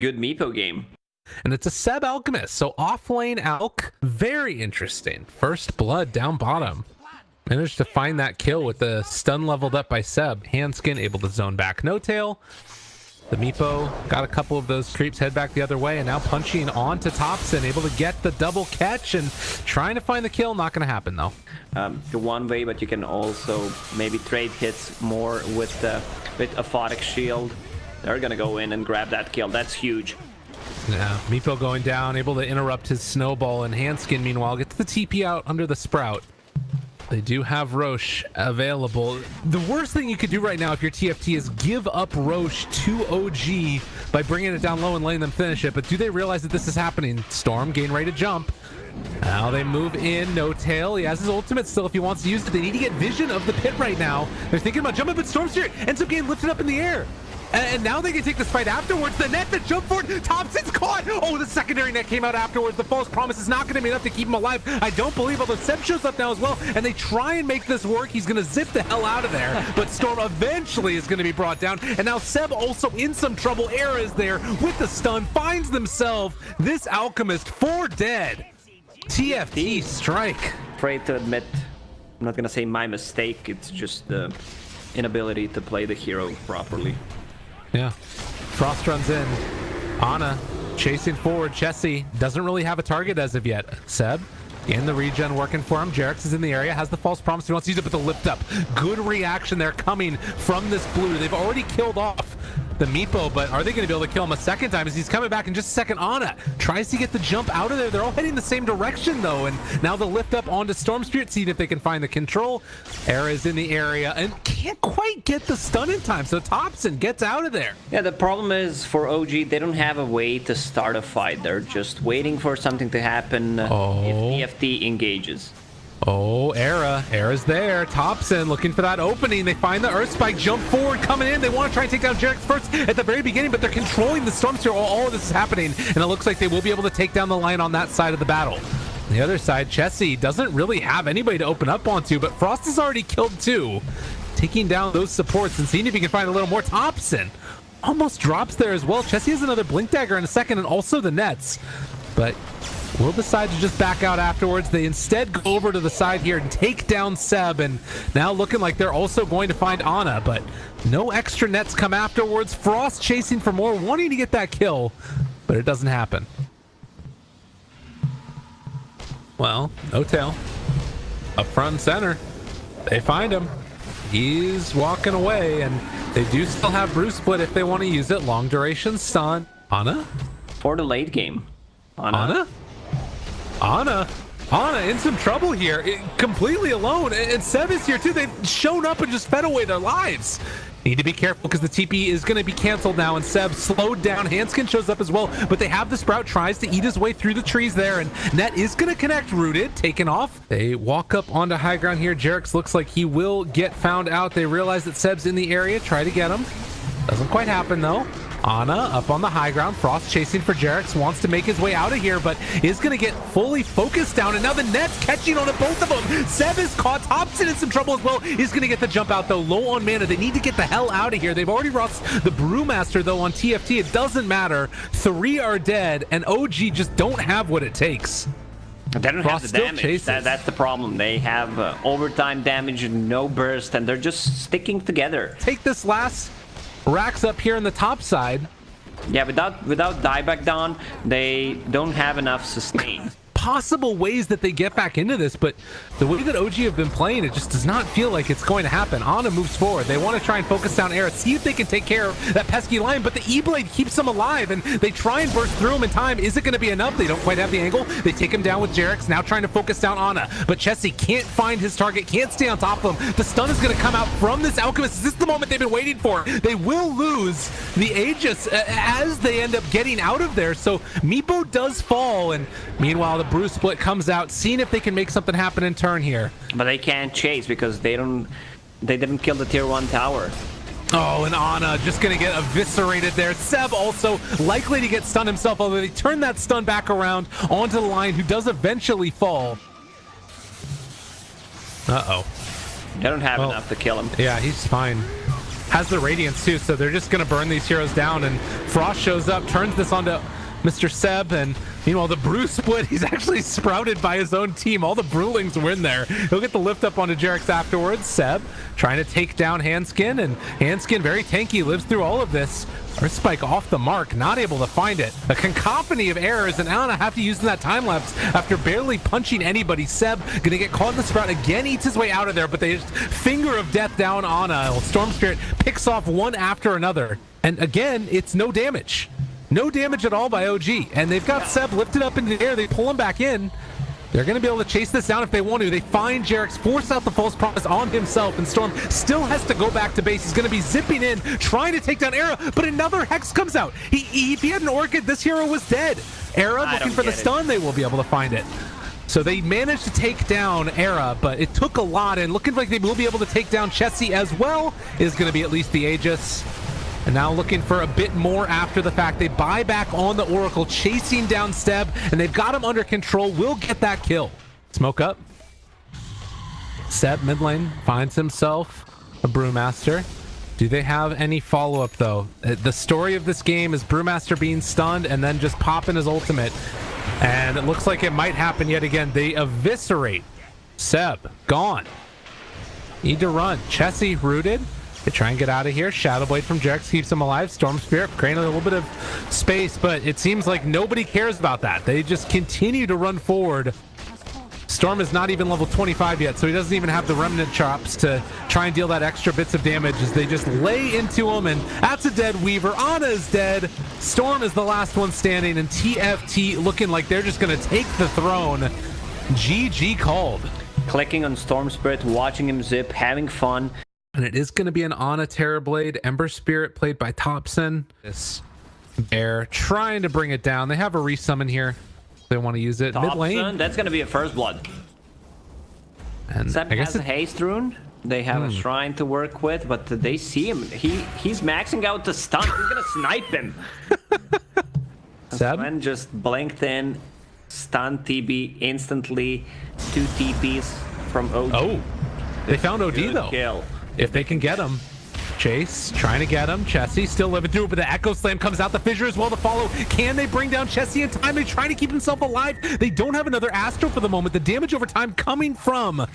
Good Meepo game. And it's a Seb Alchemist, so off-lane Alk, very interesting. First blood down bottom. Managed to find that kill with the stun leveled up by Seb. Handskin able to zone back No Tail. The Meepo got a couple of those creeps head back the other way, and now punching on to Thompson, able to get the double catch and trying to find the kill. Not going to happen though. The one way, but you can also maybe trade hits more with a Aphotic Shield. They're going to go in and grab that kill. That's huge. Yeah, Meepo going down, able to interrupt his snowball, and Handskin meanwhile gets the TP out under the Sprout. They do have Roche available. The worst thing you could do right now if you're TFT is give up Roche to OG by bringing it down low and letting them finish it. But do they realize that this is happening? Storm getting ready to jump. Now they move in. No Tail. He has his ultimate still if he wants to use it. They need to get vision of the pit right now. They're thinking about jumping, but Storm Spirit ends up getting lifted up in the air. And now they can take this fight afterwards. The net that jumped for it, Thompson's caught. Oh, the secondary net came out afterwards. The false promise is not going to be enough to keep him alive. I don't believe, although Seb shows up now as well, and they try and make this work. He's going to zip the hell out of there, but Storm eventually is going to be brought down. And now Seb also in some trouble. Era is there with the stun, finds themselves this Alchemist for dead. TFT strike. Afraid to admit, I'm not going to say my mistake. It's just the inability to play the hero properly. Yeah, Frost runs in. Ana chasing forward. Chessie doesn't really have a target as of yet. Seb in the regen working for him. Jerix is in the area, has the false promise. He wants to use it, but the lift up. Good reaction there coming from this blue. They've already killed off the Meepo, but are they going to be able to kill him a second time as he's coming back in just a second? Ana tries to get the jump out of there. They're all heading the same direction though, and now the lift up onto Storm Spirit, seeing if they can find the control. Era is in the area and can't quite get the stun in time, so Thompson gets out of there. Yeah, the problem is for OG, they don't have a way to start a fight. They're just waiting for something to happen if TFT engages. Oh, Era's there. Thompson looking for that opening. They find the Earth Spike, jump forward, coming in. They want to try and take down Jerix first at the very beginning, but they're controlling the Storm Sphere while all of this is happening, and it looks like they will be able to take down the line on that side of the battle. On the other side, Chessie doesn't really have anybody to open up onto, but Frost has already killed two, taking down those supports and seeing if he can find a little more. Thompson almost drops there as well. Chessie has another Blink Dagger in a second, and also the nets, but will decide to just back out afterwards. They instead go over to the side here and take down Seb, and now looking like they're also going to find Ana, but no extra nets come afterwards. Frost chasing for more, wanting to get that kill, but it doesn't happen. Well, No Tail up front and center. They find him. He's walking away, and they do still have Bruce Split if they want to use it. Long duration stun. Ana? For the late game. Ana in some trouble here, completely alone, and Seb is here too. They've shown up and just fed away their lives. Need to be careful because the TP is going to be canceled now, and Seb slowed down. Handskin shows up as well, but they have the Sprout, tries to eat his way through the trees there, and net is going to connect. Rooted, taken off. They walk up onto high ground here. Jerix looks like he will get found out. They realize that Seb's in the area, try to get him. Doesn't quite happen though. Ana up on the high ground. Frost chasing for Jerix, wants to make his way out of here, but is going to get fully focused down, and now the net's catching on to both of them. Seb is caught. Thompson in some trouble as well. He's going to get the jump out though, low on mana. They need to get the hell out of here. They've already lost the Brewmaster though on TFT. It doesn't matter. 3 are dead, and OG just don't have what it takes. They don't have the damage. That's the problem. They have overtime damage and no burst, and they're just sticking together. Take this last racks up here on the top side. Yeah, without dieback down, they don't have enough sustain. Possible ways that they get back into this, but the way that OG have been playing, it just does not feel like it's going to happen. Ana moves forward. They want to try and focus down Era, see if they can take care of that pesky line, but the E-Blade keeps them alive, and they try and burst through him in time. Is it going to be enough? They don't quite have the angle. They take him down with Jerix, now trying to focus down Ana, but Chessie can't find his target, can't stay on top of him. The stun is going to come out from this Alchemist. Is this the moment they've been waiting for? They will lose the Aegis as they end up getting out of there, so Meepo does fall, and meanwhile the Bruce Split comes out, seeing if they can make something happen in turn here. But they can't chase because they didn't kill the tier 1 tower. Oh, and Ana just gonna get eviscerated there. Seb also likely to get stunned himself, although they turn that stun back around onto the line, who does eventually fall. Uh-oh. They don't have enough to kill him. Yeah, he's fine. has the Radiance too, so they're just going to burn these heroes down. And Frost shows up, turns this onto Mr. Seb, and meanwhile the Brew split, he's actually sprouted by his own team. All the Brewlings win there. He'll get the lift up onto Jarex afterwards. Seb trying to take down Hanskin, and Hanskin, very tanky, lives through all of this. Earth Spike off the mark, not able to find it. A cacophony of errors, and Anna have to use that time lapse after barely punching anybody. Seb gonna get caught in the sprout again, eats his way out of there, but they just finger of death down Anna. Storm Spirit picks off one after another, and again, it's no damage. No damage at all by OG, and they've got Seb lifted up into the air. They pull him back in. They're going to be able to chase this down if they want to. They find Jarex, force out the false promise on himself, and Storm still has to go back to base. He's going to be zipping in, trying to take down Era, but another Hex comes out. If he had an Orchid, this hero was dead. Era looking for the stun, they will be able to find it. So they managed to take down Era, but it took a lot, and looking like they will be able to take down Chessie as well. Is going to be at least the Aegis. And now looking for a bit more after the fact. They buy back on the Oracle, chasing down Seb, and they've got him under control. Will get that kill. Smoke up. Seb mid lane finds himself a Brewmaster. Do they have any follow-up though? The story of this game is Brewmaster being stunned and then just popping his ultimate. And it looks like it might happen yet again. They eviscerate Seb. Gone. Need to run. Chessie rooted. They try and get out of here. Shadow Blade from Jarex keeps him alive. Storm Spirit creating a little bit of space, but it seems like nobody cares about that. They just continue to run forward. Storm is not even level 25 yet, so he doesn't even have the remnant chops to try and deal that extra bits of damage as they just lay into him, and that's a dead Weaver. Ana is dead. Storm is the last one standing, and TFT looking like they're just going to take the throne. GG called. Clicking on Storm Spirit, watching him zip, having fun. And it is going to be an Ana Terrorblade. Ember Spirit played by Thompson. This Bear trying to bring it down. They have a resummon here. They want to use it. Mid lane. That's going to be a first blood. And Seb has a haste rune. They have a shrine to work with, but they see him. He's maxing out the stun. He's going to snipe him. Seb Sven just blinked in, stun TB instantly. 2 TPs from OD. Oh, they found OD Good though. Kill. If they can get him. Chase trying to get him. Chessie still living through it, but the Echo Slam comes out. The fissure as well to follow. Can they bring down Chessie in time? They're trying to keep himself alive. They don't have another Astro for the moment. The damage over time coming from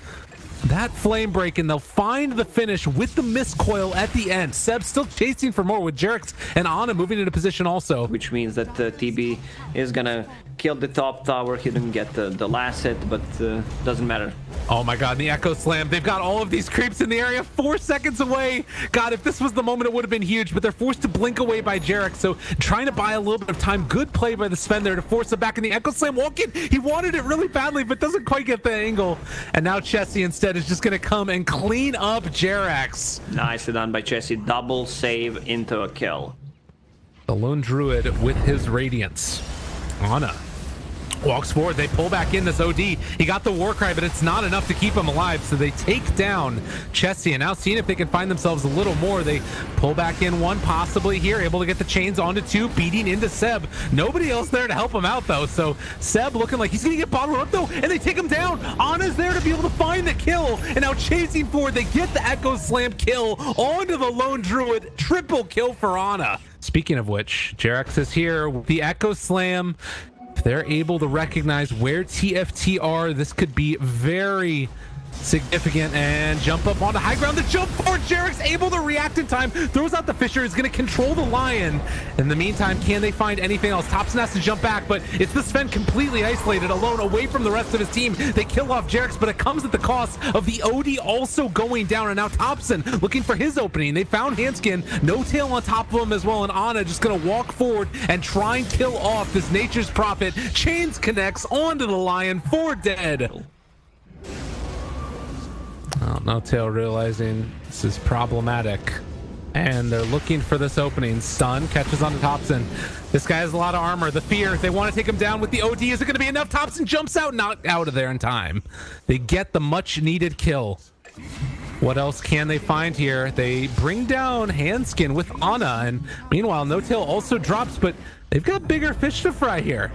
that flame break, and they'll find the finish with the Mistcoil at the end. Seb still chasing for more with Jarex and Ana moving into position also. Which means that TB is gonna kill the top tower. He didn't get the last hit, but doesn't matter. Oh my god, the Echo Slam. They've got all of these creeps in the area 4 seconds away. God, if this was the moment, it would have been huge, but they're forced to blink away by Jarex, so trying to buy a little bit of time. Good play by the Sven there to force it back in the Echo Slam. Walking, he wanted it really badly, but doesn't quite get the angle. And now Chessie instead is just going to come and clean up Jarex. Nicely done by Chessie. Double save into a kill. The Lone Druid with his Radiance. Ana walks forward. They pull back in this OD. He got the Warcry, but it's not enough to keep him alive, so they take down Chessie, and now seeing if they can find themselves a little more. They pull back in one, possibly here, able to get the chains onto 2, beating into Seb. Nobody else there to help him out though, so Seb looking like he's gonna get bottled up though, and they take him down. Ana's there to be able to find the kill, and now chasing forward, they get the Echo Slam kill onto the Lone Druid. Triple kill for Ana. Speaking of which, Jarex is here with the Echo Slam. If they're able to recognize where TFT are, this could be very significant. And jump up onto high ground. The jump forward, Jarex able to react in time, throws out the Fissure, is going to control the Lion. In the meantime, can they find anything else? Thompson has to jump back, but it's the Sven completely isolated, alone, away from the rest of his team. They kill off Jarex, but it comes at the cost of the OD also going down. And now Thompson looking for his opening. They found Hanskin, no tail on top of him as well, and Ana just going to walk forward and try and kill off this Nature's Prophet. Chains connects onto the Lion for dead. Oh, No Tail realizing this is problematic, and they're looking for this opening. Stun catches on to Thompson. This guy has a lot of armor. The fear, they want to take him down with the OD. Is it going to be enough? Thompson jumps out, not out of there in time. They get the much needed kill. What else can they find here? They bring down Hanskin with Ana, and meanwhile No Tail also drops, but they've got bigger fish to fry here.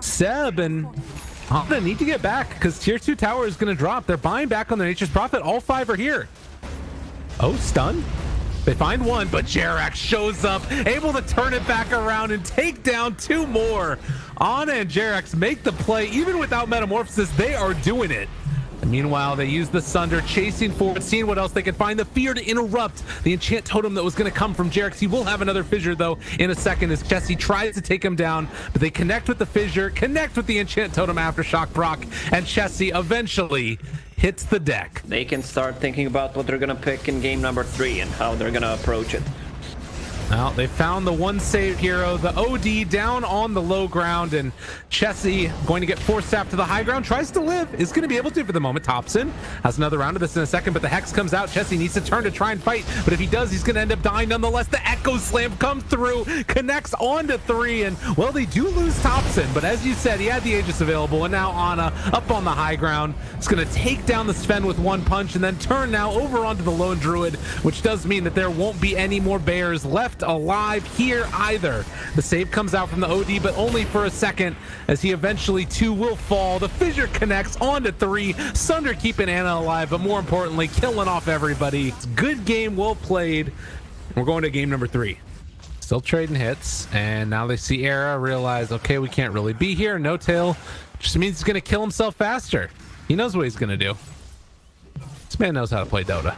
Seb and Ana need to get back because tier 2 tower is going to drop. They're buying back on the Nature's Prophet. All 5 are here. Oh, stun. They find one, but Jerax shows up, able to turn it back around and take down 2 more. Ana and Jerax make the play. Even without Metamorphosis, they are doing it. And meanwhile, they use the Sunder, chasing forward, seeing what else they can find. The Fear to interrupt the enchant totem that was going to come from Jerax. He will have another fissure, though, in a second as Chessie tries to take him down. But they connect with the fissure, connect with the enchant totem Aftershock proc, and Chessie eventually hits the deck. They can start thinking about what they're going to pick in game number 3 and how they're going to approach it. Well, they found the one save hero, the OD down on the low ground, and Chessie going to get forced up to the high ground, tries to live, is going to be able to for the moment. Thompson has another round of this in a second, but the Hex comes out. Chessie needs to turn to try and fight, but if he does, he's going to end up dying nonetheless. The Echo Slam comes through, connects onto 3, and well, they do lose Thompson, but as you said, he had the Aegis available, and now Ana up on the high ground is going to take down the Sven with one punch, and then turn now over onto the Lone Druid, which does mean that there won't be any more bears left alive here either. The save comes out from the OD, but only for a second, as he eventually too will fall. The fissure connects onto 3. Sunder keeping Ana alive, but more importantly, killing off everybody. It's a good game, well played. We're going to game number 3. Still trading hits, and now they see Era, realize, okay, we can't really be here. No Tail just means he's gonna kill himself faster. He knows what he's gonna do. This man knows how to play Dota.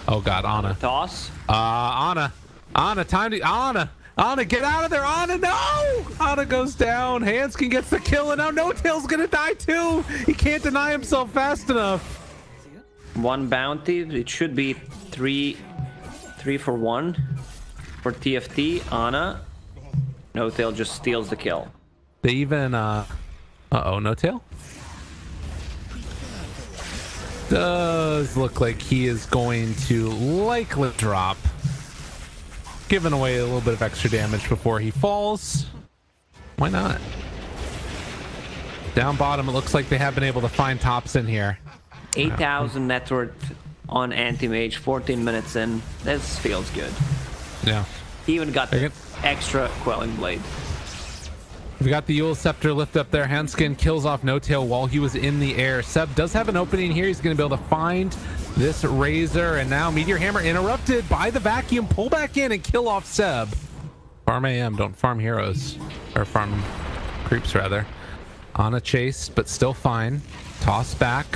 Oh god, Ana. Toss. Ana, time to Ana, get out of there. Ana, no! Ana goes down. Hanskin gets the kill, and now No Tail's gonna die too. He can't deny himself fast enough. 1 bounty. It should be 3 for 1 for TFT. Ana. No Tail just steals the kill. They even uh-oh, No Tail does look like he is going to likely drop, giving away a little bit of extra damage before he falls. Why not? Down bottom, it looks like they have been able to find Thompson here. 8,000 net worth on Anti-Mage, 14 minutes in. This feels good. Yeah. He even got the extra Quelling Blade. We've got the Yule Scepter lift up there. Hanskin kills off No Tail while he was in the air. Seb does have an opening here. He's going to be able to find this Razor, and now Meteor Hammer interrupted by the vacuum. Pull back in and kill off Seb. Farm AM, don't farm heroes. Or farm creeps, rather. On a chase, but still fine. Toss back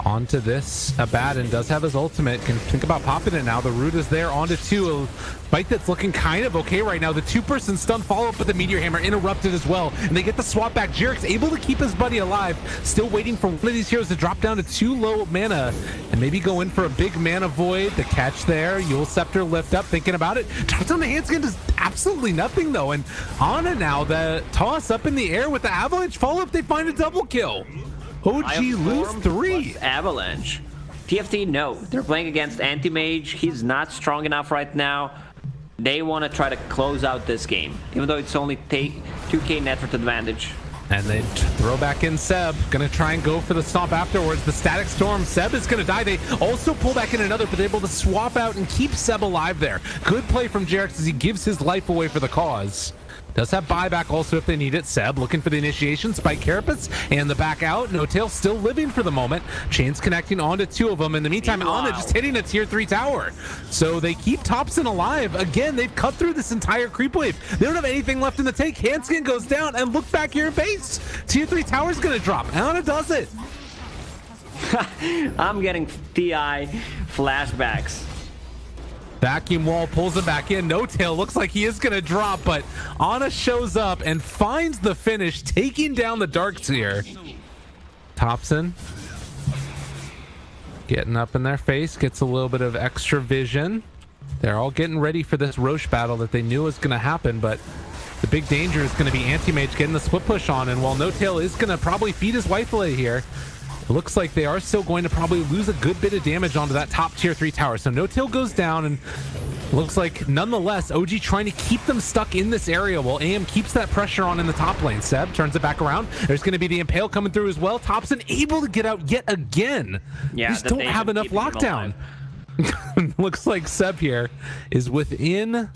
onto this. Abaddon does have his ultimate. Can think about popping it now. The root is there onto 2. A fight that's looking kind of okay right now. The 2-person stun follow-up with the Meteor Hammer interrupted as well, and they get the swap back. Jerax able to keep his buddy alive. Still waiting for one of these heroes to drop down to 2 low mana and maybe go in for a big mana void. The catch there. Yule Scepter lift up, thinking about it. Drops on the Hanskin, does absolutely nothing though. And Ana now, the toss up in the air with the avalanche follow-up. They find a double kill. OG lose 3. Avalanche. TFT, no. They're playing against Anti-Mage. He's not strong enough right now. They want to try to close out this game, even though it's only 2k net worth advantage. And they throw back in Seb. Gonna try and go for the stomp afterwards. The Static Storm. Seb is gonna die. They also pull back in another, but they're able to swap out and keep Seb alive there. Good play from Jerax as he gives his life away for the cause. Does have buyback also if they need it. Seb looking for the initiation. Spike Carapace and the back out. No Tail still living for the moment. Chains connecting onto 2 of them. In the meantime, Ana just hitting a tier 3 tower. So they keep Thompson alive. Again, they've cut through this entire creep wave. They don't have anything left in the tank. Hanskin goes down, and look back here in base. Tier 3 tower's gonna drop. Ana does it. I'm getting TI flashbacks. Vacuum wall pulls him back in. No Tail looks like he is going to drop, but Ana shows up and finds the finish, taking down the Darkseer. Thompson getting up in their face, gets a little bit of extra vision. They're all getting ready for this Roche battle that they knew was going to happen, but the big danger is going to be Anti-Mage getting the split push on, and while No Tail is going to probably feed his wife away here, it looks like they are still going to probably lose a good bit of damage onto that top tier 3 tower. So No Tail goes down, and looks like nonetheless OG trying to keep them stuck in this area while AM keeps that pressure on in the top lane. Seb turns it back around. There's going to be the Impale coming through as well. Thompson able to get out yet again. Yeah, they just don't have enough lockdown. Looks like Seb here is within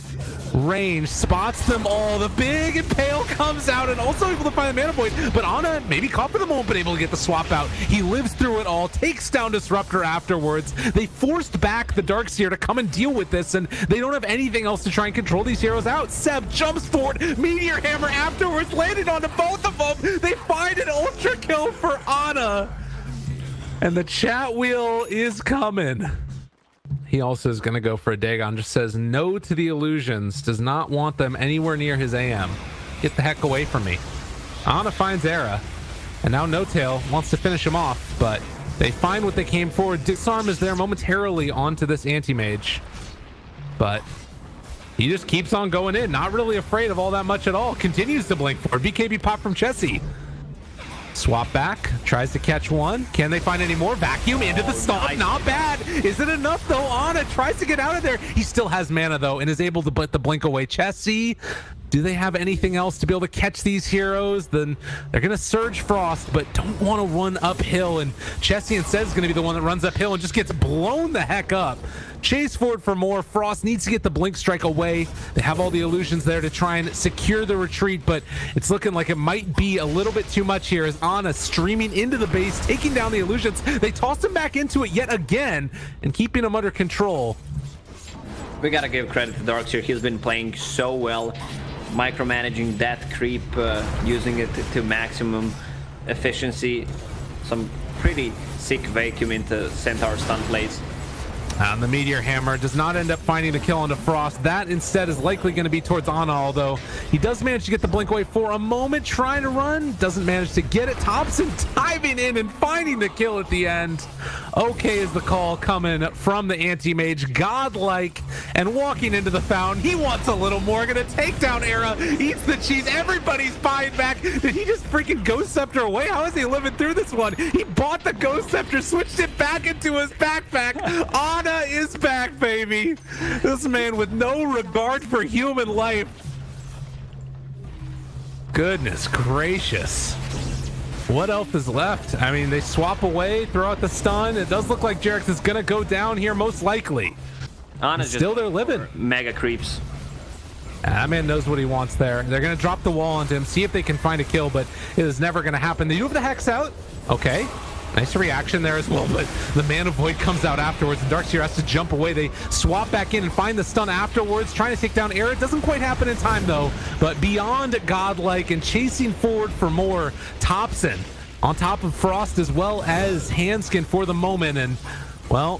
range, spots them all. The big Impale comes out and also able to find the mana point, but Ana maybe caught for the moment, but able to get the swap out. He lives through it all, takes down Disruptor afterwards. They forced back the Darkseer to come and deal with this, and they don't have anything else to try and control these heroes out. Seb jumps forward, Meteor Hammer afterwards, landed onto both of them. They find an ultra kill for Ana, and the chat wheel is coming. He also is going to go for a Dagon. Just says no to the illusions. Does not want them anywhere near his AM. Get the heck away from me. Ana finds Era. And now No Tail wants to finish him off. But they find what they came for. Disarm is there momentarily onto this anti-mage. But he just keeps on going in. Not really afraid of all that much at all. Continues to blink for it. BKB pop from Chessie. Swap back, tries to catch one. Can they find any more? Vacuum into the stomp. Nice. Not bad. Is it enough though? Ana tries to get out of there. He still has mana though and is able to put the blink away. Chessie, do they have anything else to be able to catch these heroes? Then they're going to Surge Frost, but don't want to run uphill. And Chessie instead is going to be the one that runs uphill and just gets blown the heck up. Chase forward for more. Frost needs to get the blink strike away. They have all the illusions there to try and secure the retreat, but it's looking like it might be a little bit too much here as Ana streaming into the base, taking down the illusions. They toss him back into it yet again and keeping him under control. We gotta give credit to Darkseer. He's been playing so well, micromanaging that creep, using it to maximum efficiency. Some pretty sick vacuum into Centaur stun plays. And the Meteor Hammer does not end up finding the kill onto Frost. That instead is likely going to be towards Ana, although he does manage to get the blink away for a moment, trying to run, doesn't manage to get it. Thompson diving in and finding the kill at the end. Okay is the call coming from the anti-mage, godlike, and walking into the fountain. He wants a little more, gonna take down Era, eats the cheese, everybody's buying back. Did he just freaking Ghost Scepter away? How is he living through this one? He bought the Ghost Scepter, switched it back into his backpack. Ana is back, baby. This man with no regard for human life. Goodness gracious. What else is left? I mean, they swap away, throw out the stun. It does look like Jerax is gonna go down here most likely. Ana's still they're living. Mega creeps. That man knows what he wants there. They're gonna drop the wall onto him, see if they can find a kill, but it is never gonna happen. They do have the Hex out. Okay. Nice reaction there as well, but the Mana Void comes out afterwards. The Darkseer has to jump away. They swap back in and find the stun afterwards, trying to take down Era. It doesn't quite happen in time though, but beyond godlike and chasing forward for more. Thompson on top of Frost as well as Handskin for the moment, and well,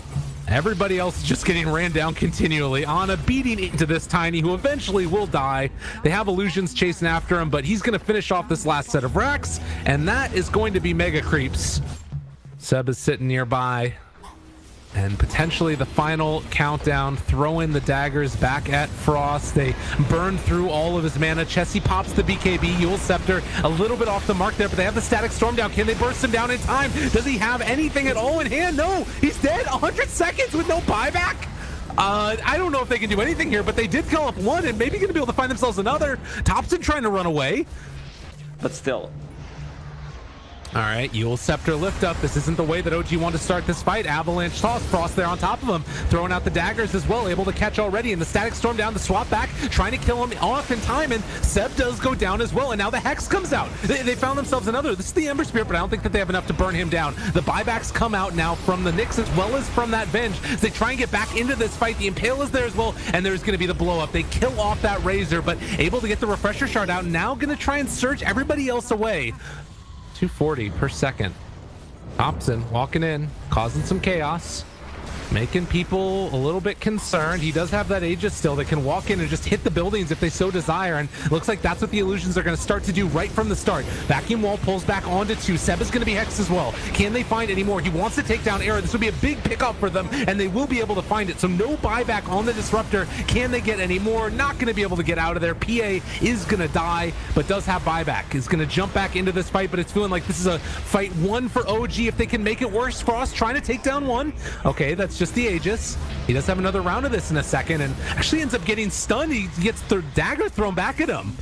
everybody else is just getting ran down continually. Ana beating into this Tiny, who eventually will die. They have illusions chasing after him, but he's going to finish off this last set of racks, and that is going to be Mega Creeps. Seb is sitting nearby, and potentially the final countdown, throw in the daggers back at Frost. They burn through all of his mana. Chessie pops the BKB, Yule Scepter a little bit off the mark there, but they have the Static Storm down. Can they burst him down in time? Does he have anything at all in hand? No, he's dead. 100 seconds with no buyback. I don't know if they can do anything here, but they did kill up one and maybe going to be able to find themselves another. Thompson trying to run away, but still. All right, Yule Scepter lift up. This isn't the way that OG wanted to start this fight. Avalanche toss, Frost there on top of him, throwing out the daggers as well, able to catch already, and the Static Storm down to swap back, trying to kill him off in time, and Seb does go down as well, and now the Hex comes out. They found themselves another. This is the Ember Spirit, but I don't think that they have enough to burn him down. The buybacks come out now from the Nyx as well as from that Venge. As they try and get back into this fight, the Impale is there as well, and there's going to be the blow up. They kill off that Razor, but able to get the Refresher Shard out, now going to try and surge everybody else away. 240 per second. Thompson walking in, causing some chaos, making people a little bit concerned. He does have that Aegis still that can walk in and just hit the buildings if they so desire, and it looks like that's what the illusions are going to start to do right from the start. Vacuum Wall pulls back onto 2. Seb is going to be hexed as well. Can they find any more? He wants to take down Era. This would be a big pickup for them, and they will be able to find it. So no buyback on the Disruptor. Can they get any more? Not going to be able to get out of there. PA is going to die, but does have buyback. Is going to jump back into this fight, but it's feeling like this is a fight one for OG if they can make it worse. Frost trying to take down one. Okay, that's just the Aegis. He does have another round of this in a second, and actually ends up getting stunned. He gets the dagger thrown back at him.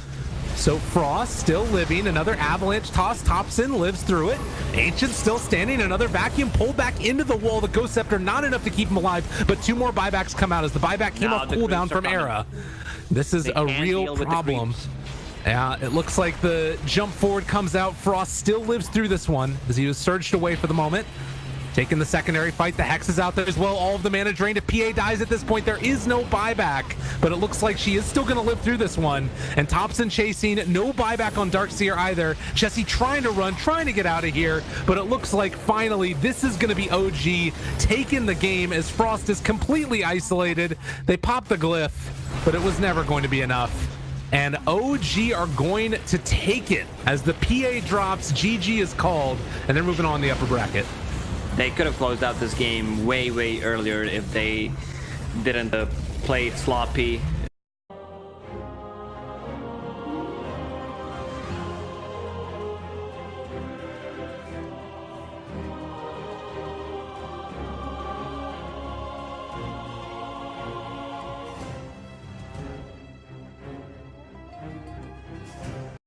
So Frost still living, another avalanche toss, Thompson lives through it. Ancient still standing, another vacuum pulled back into the wall. The Ghost Scepter not enough to keep him alive, but 2 more buybacks come out as the buyback came off cooldown from Era. This is a real problem. Yeah, it looks like the jump forward comes out. Frost still lives through this one as he was surged away for the moment. Taking the secondary fight, the Hex is out there as well. All of the mana drained. If PA dies at this point, there is no buyback, but it looks like she is still going to live through this one. And Thompson chasing, no buyback on Darkseer either. Jesse trying to run, trying to get out of here, but it looks like finally this is going to be OG taking the game as Frost is completely isolated. They pop the glyph, but it was never going to be enough. And OG are going to take it as the PA drops. GG is called, and they're moving on the upper bracket. They could have closed out this game way earlier if they didn't play it sloppy.